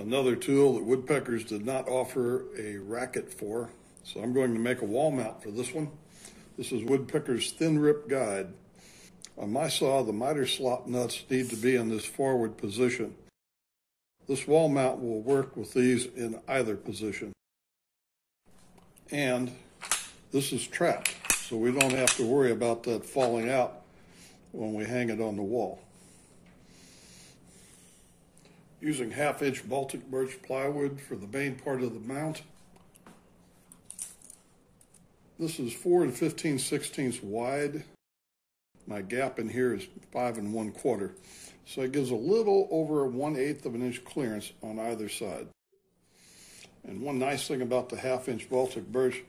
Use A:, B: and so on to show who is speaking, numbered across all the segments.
A: Another tool that woodpeckers did not offer a racket for, so I'm going to make a wall mount for this one. This is Woodpecker's Thin Rip Guide. On my saw, the miter slot nuts need to be in this forward position. This wall mount will work with these in either position. And this is trapped, so we don't have to worry about that falling out when we hang it on the wall. Using 1/2-inch Baltic birch plywood for the main part of the mount. This is 4 15/16 wide. My gap in here is 5 1/4, so it gives a little over 1/8 of an inch clearance on either side. And one nice thing about the 1/2-inch Baltic birch,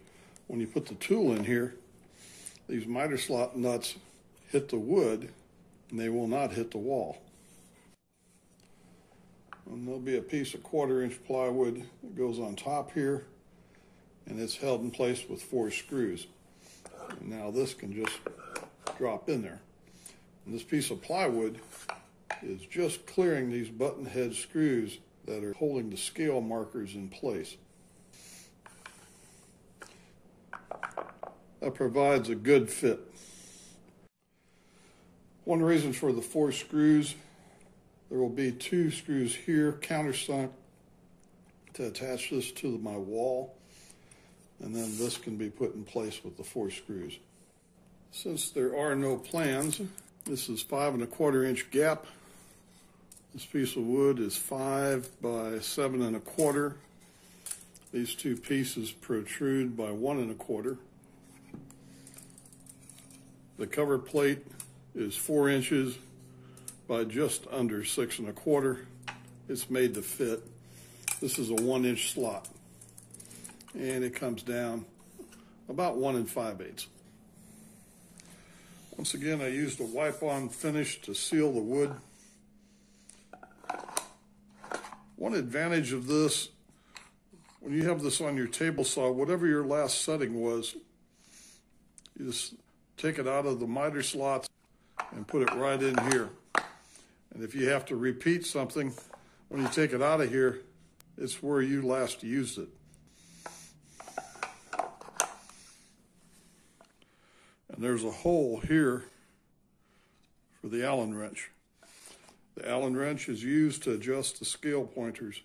A: when you put the tool in here, these miter slot nuts hit the wood and they will not hit the wall. And there'll be a piece of 1/4-inch plywood that goes on top here, and it's held in place with 4 screws. And now this can just drop in there. And this piece of plywood is just clearing these button head screws that are holding the scale markers in place. That provides a good fit. One reason for the 4 screws, there will be 2 screws here countersunk to attach this to my wall, and then this can be put in place with the 4 screws. Since there are no plans, this is 5 1/4-inch gap. This piece of wood is 5 by 7 1/4. These 2 pieces protrude by 1 1/4. The cover plate is 4 inches by just under 6 1/4. It's made to fit. This is a 1-inch slot, and it comes down about 1 5/8. Once again, I used a wipe-on finish to seal the wood. One advantage of this, when you have this on your table saw, whatever your last setting was, you just take it out of the miter slots and put it right in here. And if you have to repeat something, when you take it out of here, it's where you last used it. And there's a hole here for the Allen wrench. The Allen wrench is used to adjust the scale pointers.